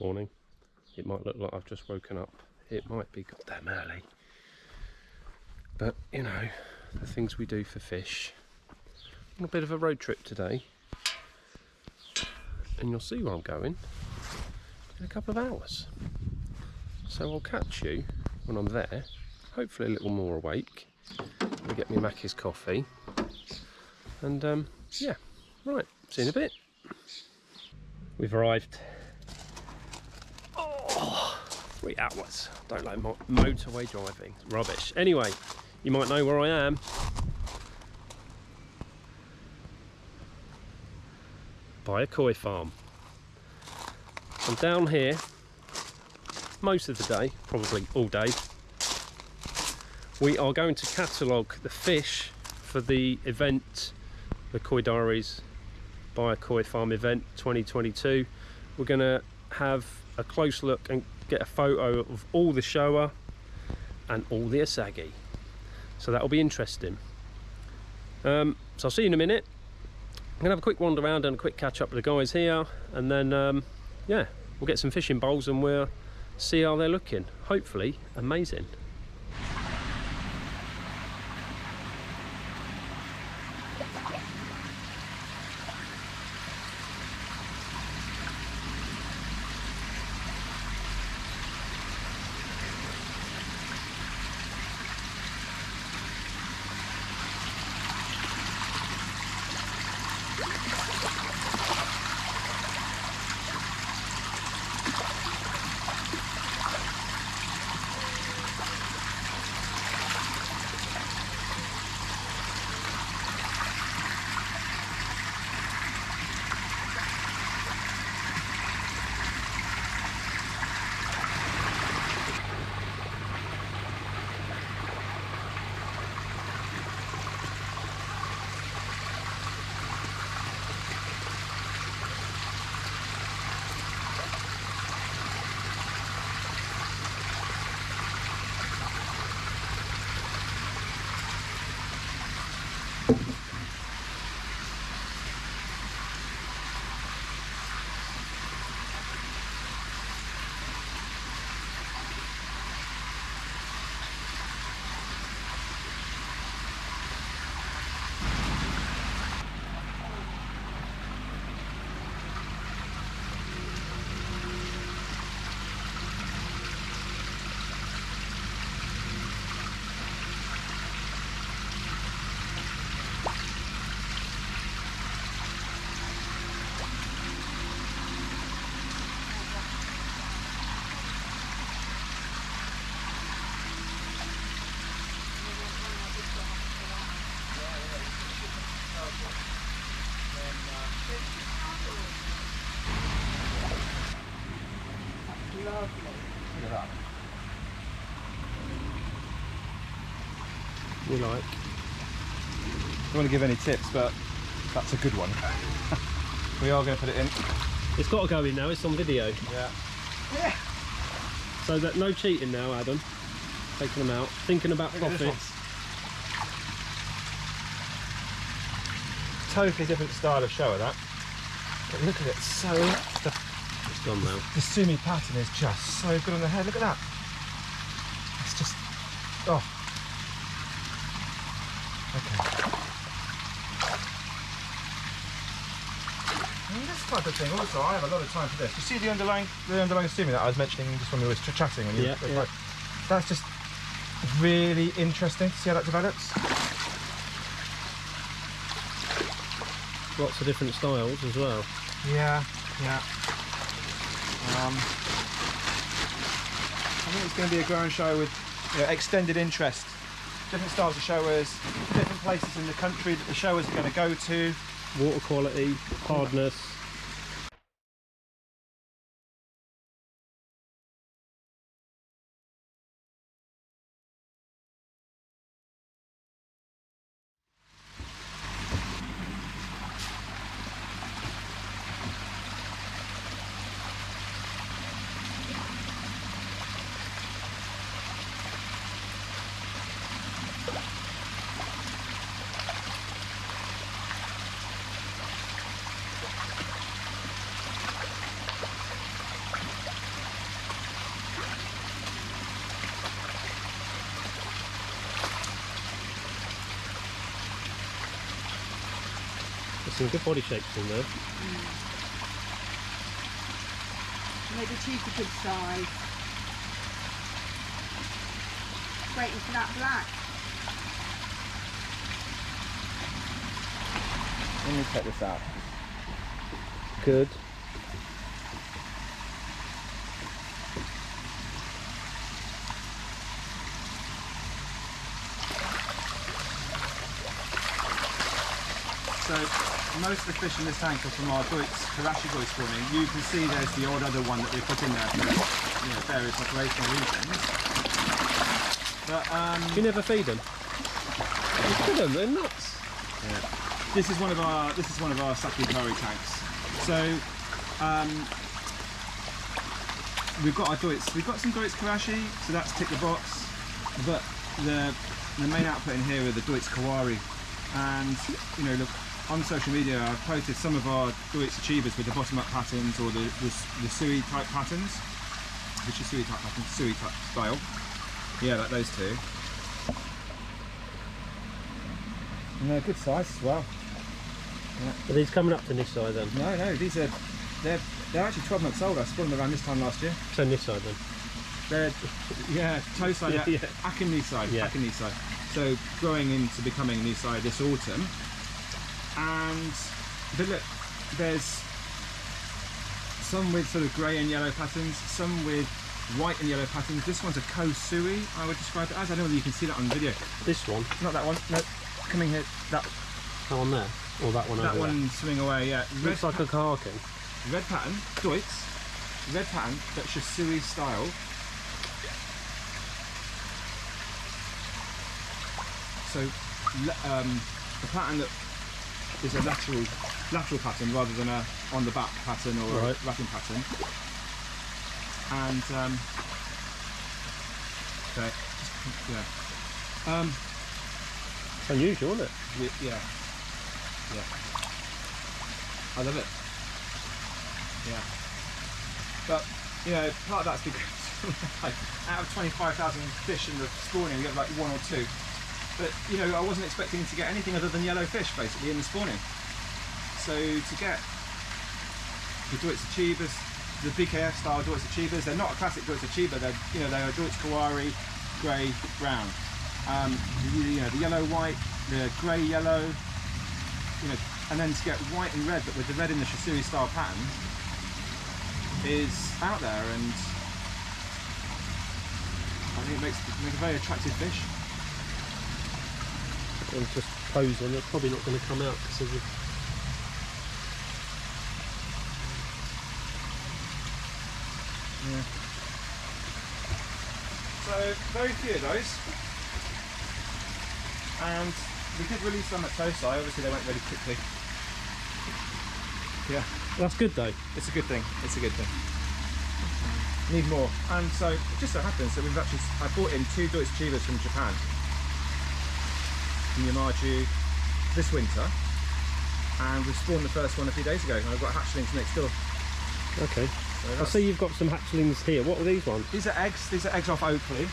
morning. It might look like I've just woken up. It might be goddamn early. But, you know, the things we do for fish. On a bit of a road trip today. And you'll see where I'm going in a couple of hours. So I'll catch you when I'm there. Hopefully a little more awake. I'll get me Mackie's coffee. And, yeah. Right, see you in a bit. We've arrived. 3 hours. Don't like motorway driving. Rubbish. Anyway, you might know where I am. Byer Koi farm. I'm down here most of the day, probably all day. We are going to catalogue the fish for the event, the Koi Diaries Byer Koi Farm event 2022. We're going to have a close look and get a photo of all the Showa and all the Asagi. So that'll be interesting. So I'll see you in a minute. I'm going to have a quick wander around and a quick catch up with the guys here, and then yeah, we'll get some fishing bowls and we'll see how they're looking. Hopefully amazing. Look at that. You like? Don't want to give any tips, but that's a good one. We are going to put it in. It's got to go in now, it's on video. Yeah. So that no cheating now, Adam. Taking them out, thinking about profits. Totally different style of show of that. But look at it, so It's gone now. the sumi pattern is just so good on the head. Look at that. It's just okay. And this type of thing also, I have a lot of time for this. You see the underlying sumi that I was mentioning just when we were chatting, when Yeah. that's just really interesting to see how that develops. Lots of different styles as well. Yeah. I think it's going to be a growing show with extended interest. Different styles of showers, different places in the country that the showers are going to go to. Water quality, hardness. some good body shapes in there. Maybe choose a good size. Waiting for that black. Let me check this out. Good. So most of the fish in this tank are from our karashi Doitsu spawning. You can see there's the odd other one that they put in there for various operational reasons. But You never feed them? You feed them, they're nuts. yeah. This is one of our sake kawari tanks. So we've got our Doitsu. We've got some Doitsu karashi, so that's tick the box. But the main output in here are the Doitsu kawari. And look, on social media I've posted some of our Doitsu achievers with the bottom up patterns or the sui type patterns, which is sui type patterns, sui type style. Yeah, like those two. And they're good size as well. Are these coming up to Nisai then? No, they're actually 12 months old. I spawned them around this time last year. So Nisai then? They're Tosai, Yeah. Akin Nisai, Yeah. Akin Nisai. So growing into becoming Nisai this autumn. But look, there's some with sort of grey and yellow patterns, some with white and yellow patterns. This one's a Kosui, I would describe it as. I don't know whether you can see that on video. This one? Not that one. No, coming here. That on there? Or that one over that one swing away. Yeah. Looks like a Kahaken. Red pattern, Doitsu. Red pattern, but Shisui style. So the pattern that is a lateral pattern rather than a on the back pattern or Right. a wrapping pattern. And okay, yeah. It's unusual, isn't it? Yeah. I love it. Yeah. But part of that's because like, out of 25,000 fish in the spawning, we get like one or two. But I wasn't expecting to get anything other than yellow fish basically in the spawning. So to get the Doitsu Chibas, the BKF style Doitsu Chibas, they're not a classic Doitsu Chiba. They're they are Doitsu Kawari, grey, brown. The yellow white, the grey yellow. And then to get white and red, but with the red in the Shisui style pattern, is out there, and I think it makes a very attractive fish. And just pose on it. Probably not going to come out because of the... Yeah. So very few of those, and we did release some at Tosai. Obviously they went really quickly. Yeah, That's good though. it's a good thing. It's a good thing. Need more. And so it just so happens that I bought in 2 Doitsu Chibas from Japan, from Yamaju, this winter, and we spawned the first one a few days ago, and I've got hatchlings next door. Okay. So I see you've got some hatchlings here. What are these ones? These are eggs. These are eggs off Oakley.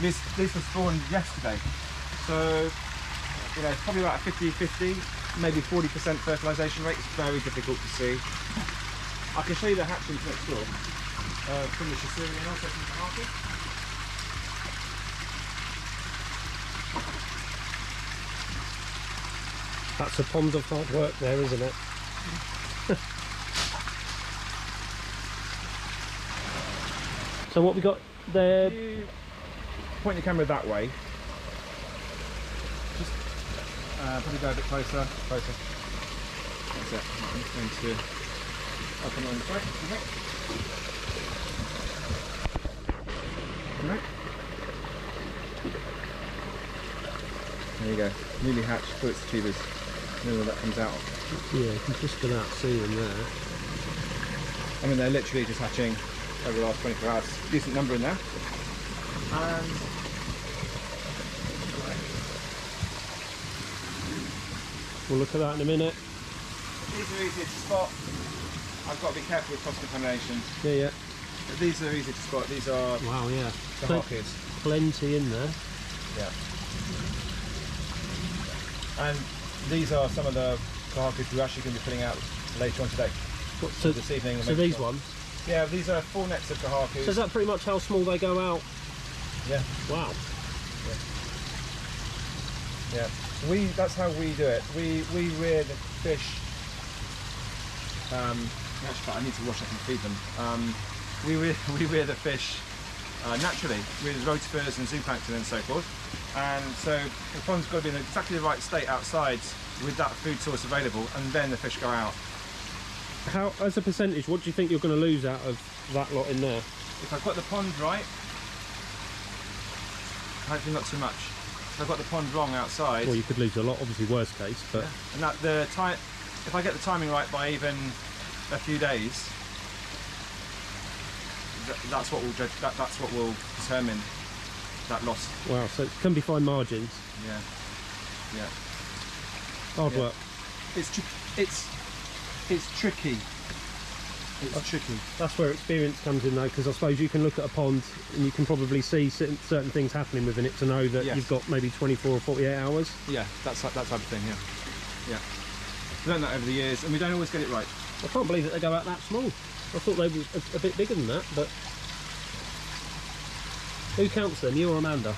These were spawned yesterday. So probably about 50-50, maybe 40% fertilisation rate. It's very difficult to see. I can show you the hatchlings next door from the Shisui and also from the market. That's a pond of hard work there, isn't it? So what we got there? You point your camera that way. Just probably go a bit closer. That's it. I'm just going to open it on this way. Right. There you go. Newly hatched Doitsu Chibas. Know where that comes out. Yeah, you can just about see them there. I mean, they're literally just hatching over the last 24 hours. Decent number in there. And We'll look at that in a minute. these are easy to spot. I've got to be careful with cross contamination. Yeah. But these are easy to spot. These are Wow, yeah. the harpies. Plenty in there. Yeah. And these are some of the kahakus we're actually going to be putting out later on today. So this evening. So these ones. Yeah, these are 4 nets of kahakus. So is that pretty much how small they go out? Yeah. Wow. Yeah. That's how we do it. We rear the fish. Actually, I need to wash up and feed them. We rear the fish naturally with rotifers and zooplankton and so forth. And so the pond's got to be in exactly the right state outside with that food source available, and then the fish go out. How, as a percentage, what do you think you're going to lose out of that lot in there? If I've got the pond right, hopefully not too much. If I've got the pond wrong outside, Well, you could lose a lot, obviously worst case, but and that if I get the timing right by even a few days, that's what will that's what will determine that loss. wow, so it can be fine margins. Yeah, yeah. Hard Yeah. work. It's tricky. It's tricky. That's where experience comes in though, because I suppose you can look at a pond and you can probably see certain things happening within it to know that Yes. you've got maybe 24 or 48 hours. Yeah, that type of thing. Yeah, yeah. We've learned that over the years, and we don't always get it right. I can't believe that they go out that small. I thought they were a bit bigger than that, but who counts them, you or Amanda?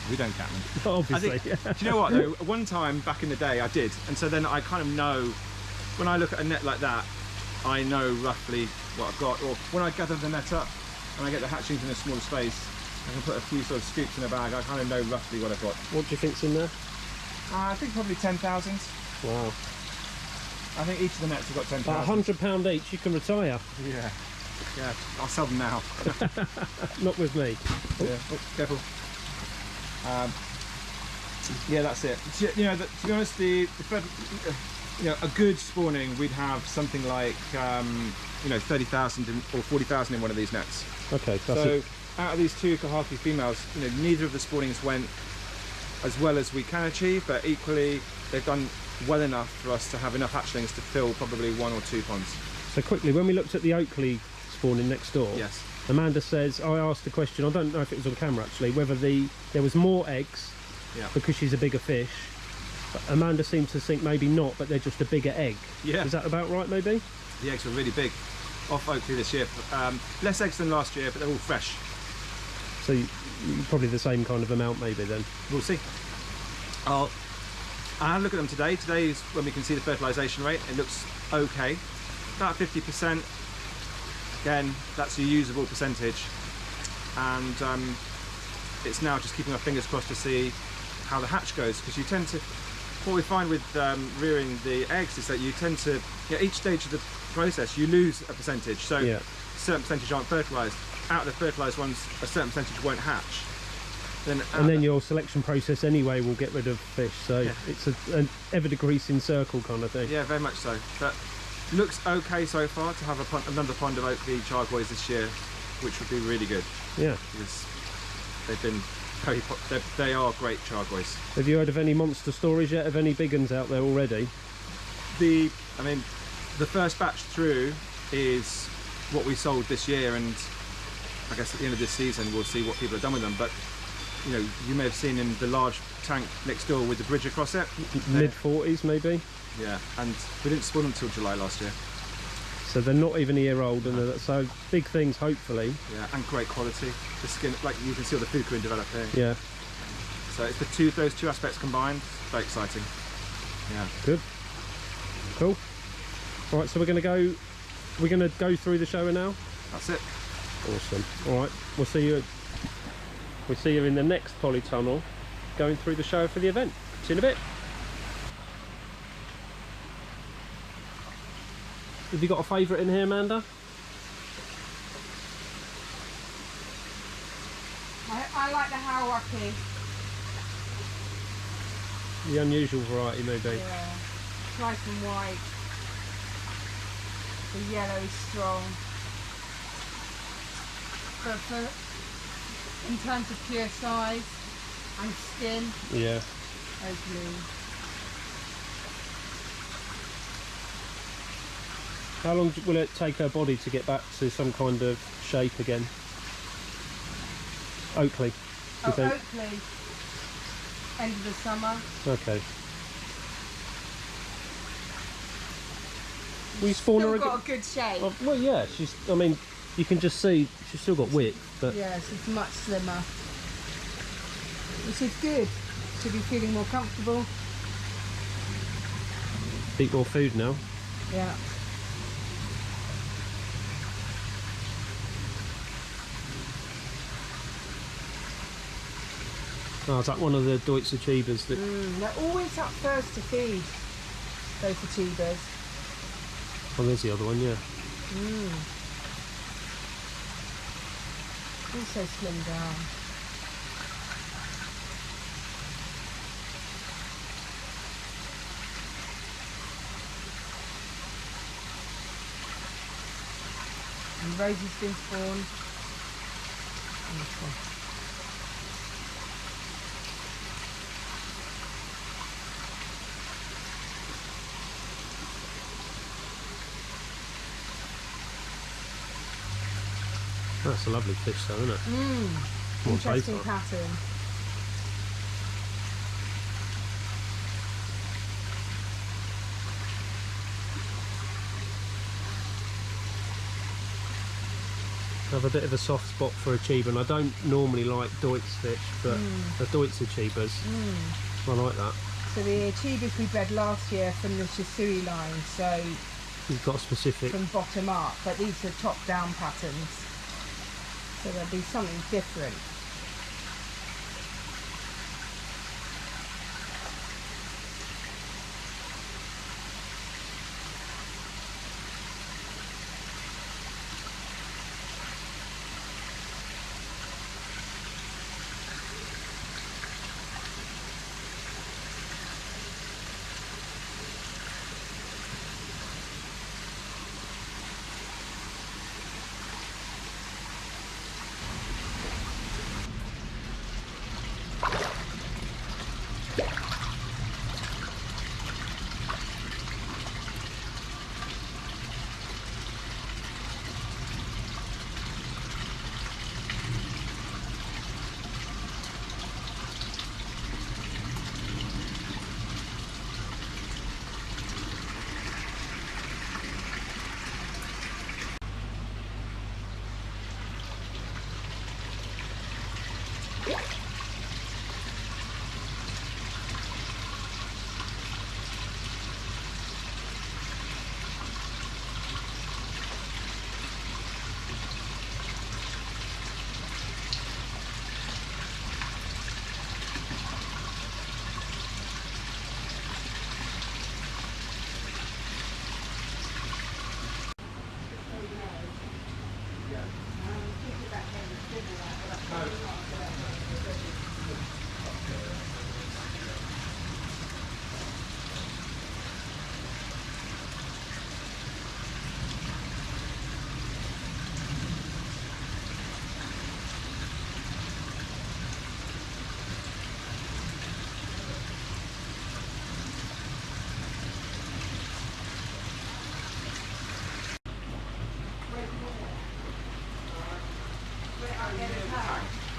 We don't count them. Obviously. Do you know what though? One time back in the day I did, and so then I kind of know, when I look at a net like that, I know roughly what I've got. Or when I gather the net up and I get the hatchlings in a smaller space, I can put a few sort of scoops in a bag. I kind of know roughly what I've got. What do you think's in there? I think probably 10,000. Wow. I think each of the nets have got 10,000. At £100 each, you can retire. Yeah, yeah. I'll sell them now. Not with me. Yeah. Oh, careful. Yeah, that's it. You know, to be honest, the a good spawning, we'd have something like 30,000 or 40,000 in one of these nets. Okay, that's So it. out of these 2 kahaku females, neither of the spawnings went as well as we can achieve, but equally they've done well enough for us to have enough hatchlings to fill probably 1 or 2 ponds. So quickly, when we looked at the Oakley spawning next door, Yes. Amanda says, I asked the question, I don't know if it was on camera actually, whether there was more eggs Yeah. because she's a bigger fish. But Amanda seemed to think maybe not, but they're just a bigger egg. Yeah. Is that about right, maybe? The eggs were really big off Oakley this year. Less eggs than last year, but they're all fresh. So probably the same kind of amount maybe then. We'll see. I had a look at them today. Today is when we can see the fertilisation rate. It looks okay, about 50%. Again, that's a usable percentage, and it's now just keeping our fingers crossed to see how the hatch goes, because you tend to, what we find with rearing the eggs is that you tend to, each stage of the process you lose a percentage, so Yeah. a certain percentage aren't fertilised. Out of the fertilised ones, a certain percentage won't hatch. And then your selection process anyway will get rid of fish, so Yeah. it's an ever-decreasing circle kind of thing. Yeah, very much so. But looks okay so far to have another pond of Oakley chargoys this year, which would be really good, Yeah. because they've been they are great chargoys. Have you heard of any monster stories yet, of any big uns out there already? The first batch through is what we sold this year, and I guess at the end of this season we'll see what people have done with them. But you may have seen in the large tank next door with the bridge across it. Mid-40s maybe? Yeah, and we didn't spawn them until July last year. So they're not even a year old, and so big things hopefully. Yeah, and great quality. The skin, like you can see all the fuku develop here. Yeah. So it's those two aspects combined. Very exciting. Yeah. Good. Cool. All right, so we're going to go through the shower now. That's it. Awesome. All right, we'll see you in the next polytunnel going through the show for the event. See you in a bit. Have you got a favourite in here, Amanda? I like the Hawaki. The unusual variety maybe. Yeah. Nice and white. The yellow is strong. But in terms of pure size and skin, Yeah. Oakley. How long will it take her body to get back to some kind of shape again? Oakley, you think? Oakley. End of the summer. Okay. Will you spawn her Still again? got a good shape. Oh, well, yeah, she's. I mean, you can just see she's still got width, but Yeah, she's much slimmer. Which is good. Should be feeling more comfortable. eat more food now. Yeah. Oh, is that one of the Doitsu chibas that? They're always up first to feed, those achievers. Oh, there's the other one. Yeah. Also slimmed down. And Rosie's been spawned. And this one. That's a lovely fish, though, isn't it? More Interesting bait. pattern. I have a bit of a soft spot for a chiba, and I don't normally like Doitsu fish, but the Doitsu chibas, I like that. So the chibas we bred last year from the Shisui line, so You've got a specific. from bottom up, but these are top down patterns. So there'll be something different.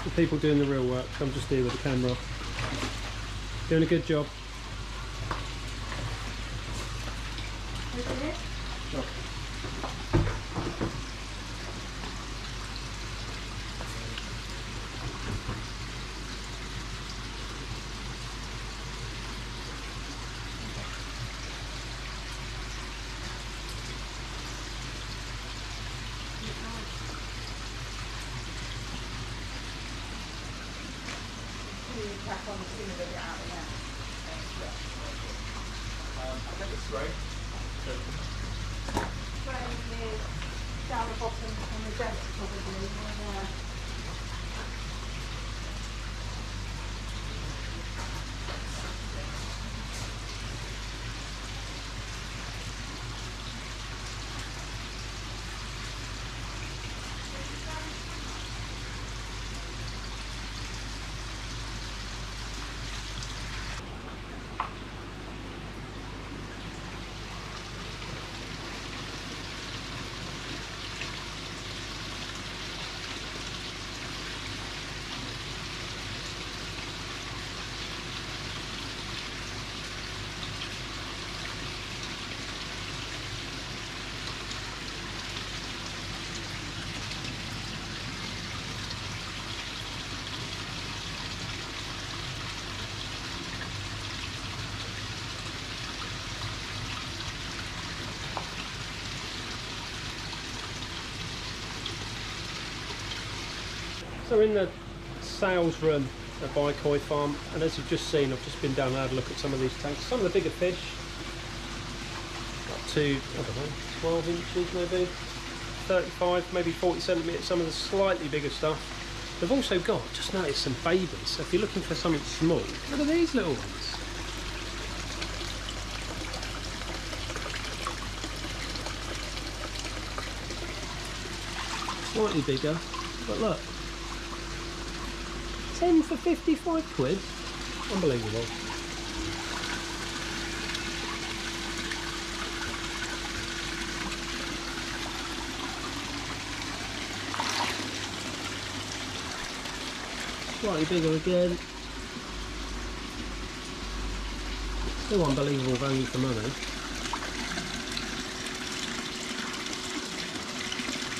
The people doing the real work, I'm just here with the camera. Doing a good job. I think it's great. Down the bottom on the desk probably. Yeah. So in the sales room at Byer Koi farm, and as you've just seen, I've just been down and had a look at some of these tanks. Some of the bigger fish, up to, I don't know, 12 inches maybe, 35, maybe 40 centimetres, some of the slightly bigger stuff. They've also got, just noticed, some babies. So if you're looking for something small, look at these little ones. Slightly bigger, but look. 10 for 55 quid. Unbelievable. Slightly bigger again. Still unbelievable value for money.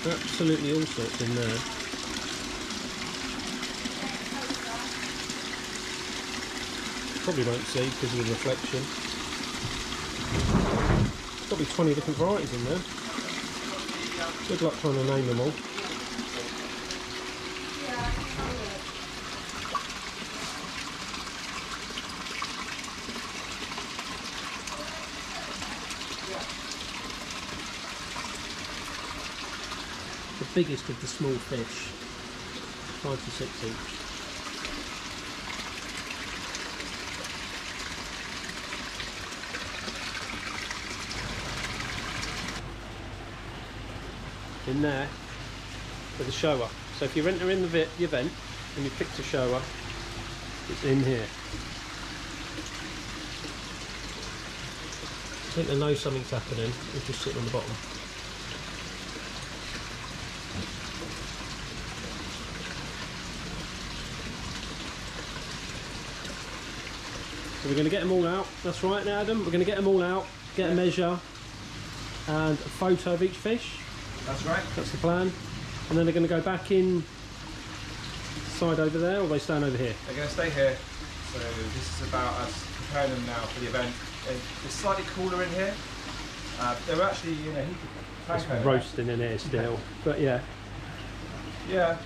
Absolutely all sorts in there. Probably won't see because of the reflection. Probably 20 different varieties in there. Good luck trying to name them all. The biggest of the small fish, 5 to 6 each. In there for the Showa. So if you're entering the event and you picked a Showa, it's in here. I think they know something's happening. It's just sitting on the bottom. So we're going to get them all out. That's right now, Adam. We're going to get them all out, get a measure and a photo of each fish. That's right. That's the plan. And then they're going to go back in side over there, or are they staying over here? They're going to stay here. So this is about us preparing them now for the event. It's slightly cooler in here. They're actually in a heated tank. It's roasting in here still, but yeah. Yeah.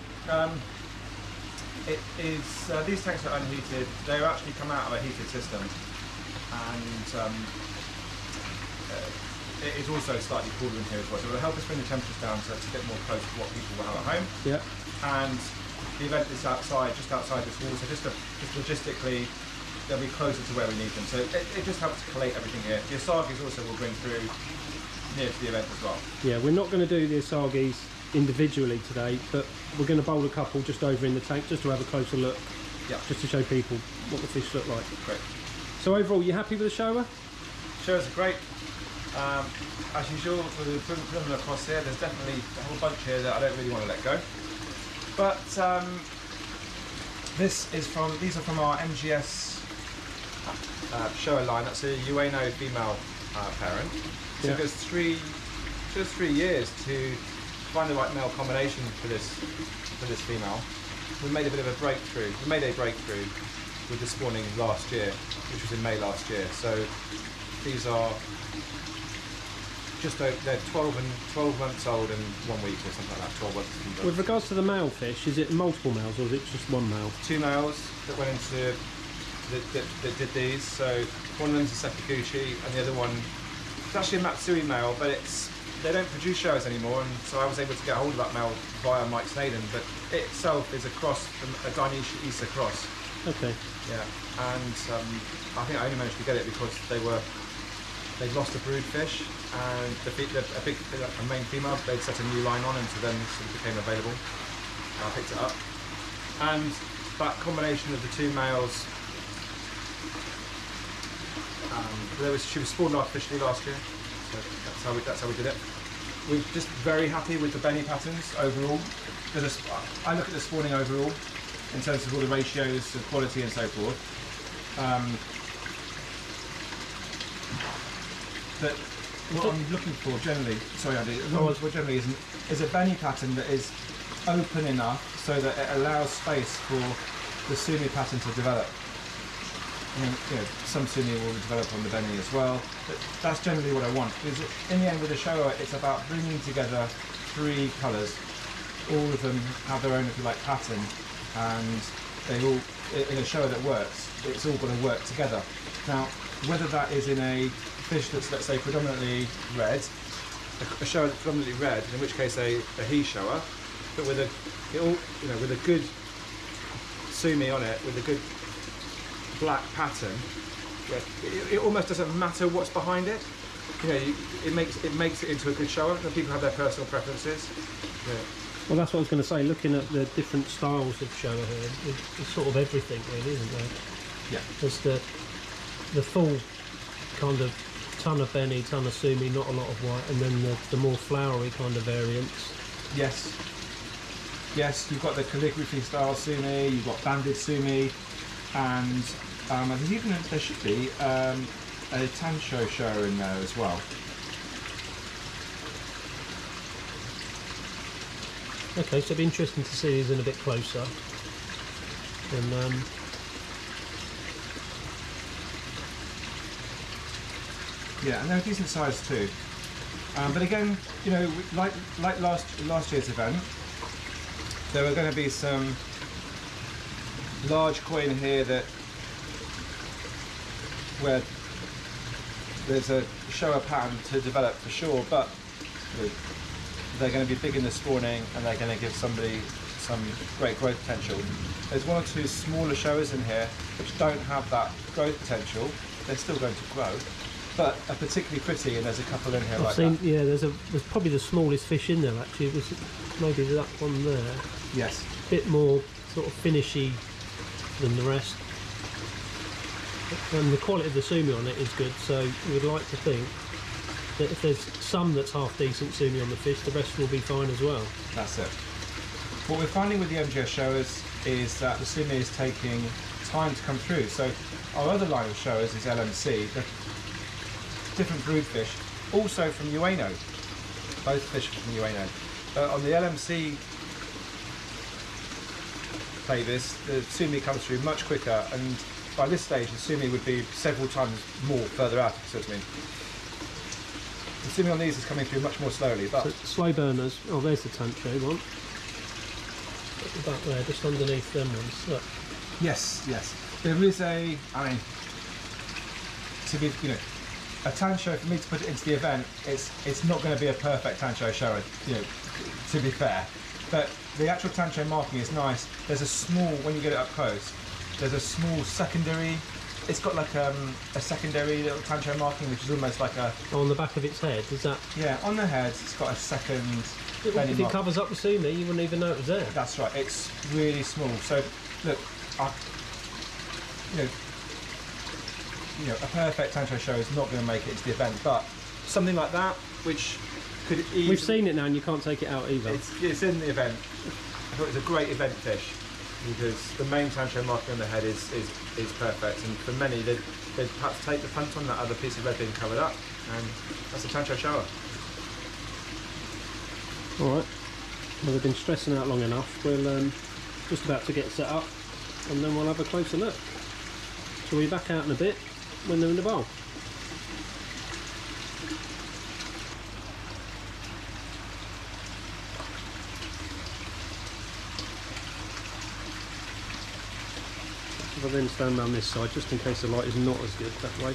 It is. These tanks are unheated. They actually come out of a heated system, and it is also slightly cooler in here as well. So it will help us bring the temperatures down so it's a bit more close to what people will have at home. Yeah. And the event is outside, just outside this wall. So just logistically, they'll be closer to where we need them. So it just helps collate everything here. The asagis also will bring through near to the event as well. Yeah, we're not going to do the asagis individually today, but we're going to bowl a couple just over in the tank just to have a closer look. Yeah. Just to show people what the fish look like. Great. So overall, you happy with the Showa? Showas are great. As usual, we're putting them across here. There's definitely a whole bunch here that I don't really want to let go. But these are from our MGS Showa line. That's a Ueno female parent. So yeah. it goes just 3 years to find the right male combination for this female. We made a bit of a breakthrough. We made a breakthrough with the spawning last year, which was in May last year. So these are they're 12 months old and 1 week or something like that. 12 months. With regards to the male fish, is it multiple males or is it just one male? 2 males that went into that did these. So one of them's a Sekiguchi and the other one is actually a Matsui male, but they don't produce Showas anymore, and so I was able to get hold of that male via Mike Snaden. But it itself is a cross from a Dainishi Isa cross. Okay. Yeah, and I think I only managed to get it because they lost a brood fish, and a main female, they'd set a new line on, and so then sort of became available. And I picked it up, and that combination of the 2 males. She was spawned artificially last year, so that's how we did it. We're just very happy with the belly patterns overall. I look at the spawning overall in terms of all the ratios of quality and so forth. But what I'm looking for generally, is a Benny pattern that is open enough so that it allows space for the Sumi pattern to develop. I mean, some Sumi will develop on the Benny as well, but that's generally what I want. Because in the end with the Showa, it's about bringing together 3 colours all of them have their own, if you like, pattern, and they all, in a Showa that works, it's all going to work together. Now, whether that is in a fish that's, let's say, predominantly red, a Showa that's predominantly red, in which case a he Showa, but with with a good sumi on it, with a good black pattern, it almost doesn't matter what's behind it. You know, it makes it into a good Showa, and people have their personal preferences. Yeah. Well, that's what I was going to say. Looking at the different styles of Showa here, it's sort of everything, really, isn't there? Yeah. There's the full kind of ton of beni, ton of sumi, not a lot of white, and then the more flowery kind of variants. Yes. Yes, you've got the calligraphy style sumi, you've got banded sumi, and there should be a Tansho Showa in there as well. Okay, so it'd be interesting to see these in a bit closer. And yeah, and they're a decent size too. But again, you know, like last year's event, there are going to be some large koi in here where there's a Showa pattern to develop for sure, but they're going to be big in the spawning and they're going to give somebody some great growth potential. There's one or two smaller Showas in here which don't have that growth potential. They're still going to grow, but are particularly pretty, and there's a couple in here I've like seen, that. yeah, there's probably the smallest fish in there actually. It was maybe that one there. Yes. A bit more sort of finishy than the rest. And the quality of the sumi on it is good, so we would like to think that if there's some that's half decent sumi on the fish, the rest will be fine as well. That's it. What we're finding with the MGS Showas is that the sumi is taking time to come through. So our other line of Showas is LMC, the different brood fish, also from Ueno. Both fish are from Ueno. On the LMC flavors, the sumi comes through much quicker, and by this stage the sumi would be several times more further out, if you see what I mean. The sumi on these is coming through much more slowly, but So slow burners. Oh, there's the Tancho one. Back there, just underneath them ones. Look. yes, there is a, I mean, to be, you know, a Tansho, for me to put it into the event, it's not going to be a perfect Tansho Showa, you know, to be fair. But the actual Tansho marking is nice. There's a small, when you get it up close, there's a small secondary, it's got like a secondary little Tansho marking, which is almost like a... On the back of its head, is that... Yeah, on the head, it's got a second... If it covers up the sumi, you wouldn't even know it was there. That's right, it's really small. So, look, you know, a perfect Tansho Showa is not going to make it to the event, but something like that, which could easily... We've seen it now and you can't take it out either. It's in the event. I thought it was a great event fish because the main Tansho marking on the head is perfect, and for many they'd perhaps take the punt on that other piece of red being covered up, and that's a Tansho Showa. Alright, well we've been stressing out long enough. We'll just about to get set up and then we'll have a closer look. So we'll be back out in a bit when they're in the bowl. If I then stand down this side, just in case the light is not as good that way.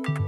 you.